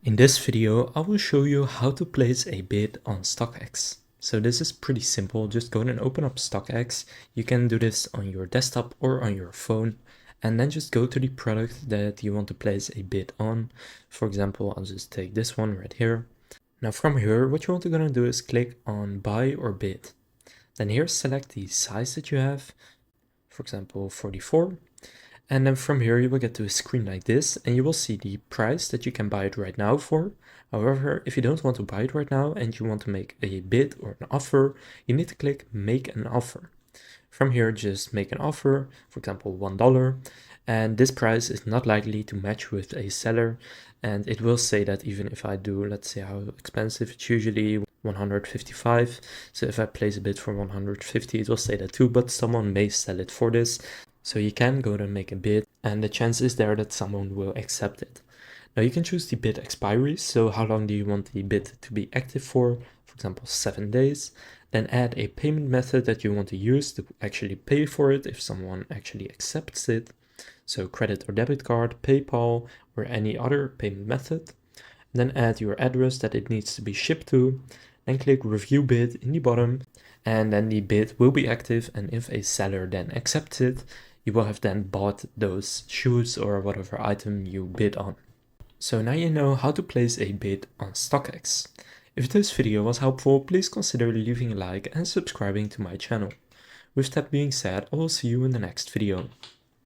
In this video, I will show you how to place a bid on StockX. So this is pretty simple. Just go and open up StockX. You can do this on your desktop or on your phone, and then just go to the product that you want to place a bid on. For example, I'll just take this one right here. Now from here, what you want to do is click on buy or bid. Then here, select the size that you have, for example, 44. And then from here, you will get to a screen like this, and you will see the price that you can buy it right now for. However, if you don't want to buy it right now and you want to make a bid or an offer, you need to click make an offer. From here, just make an offer, for example, $1. And this price is not likely to match with a seller. And it will say that even if I do, let's say how expensive, it's usually 155. So if I place a bid for 150, it will say that too, but someone may sell it for this. So you can go and make a bid, and the chance is there that someone will accept it. Now you can choose the bid expiry. So how long do you want the bid to be active for example, 7 days. Then add a payment method that you want to use to actually pay for it if someone actually accepts it. So credit or debit card, PayPal, or any other payment method. Then add your address that it needs to be shipped to. Then click review bid in the bottom, and then the bid will be active, and if a seller then accepts it, you will have then bought those shoes or whatever item you bid on. So now you know how to place a bid on StockX. If this video was helpful, please consider leaving a like and subscribing to my channel. With that being said, I will see you in the next video.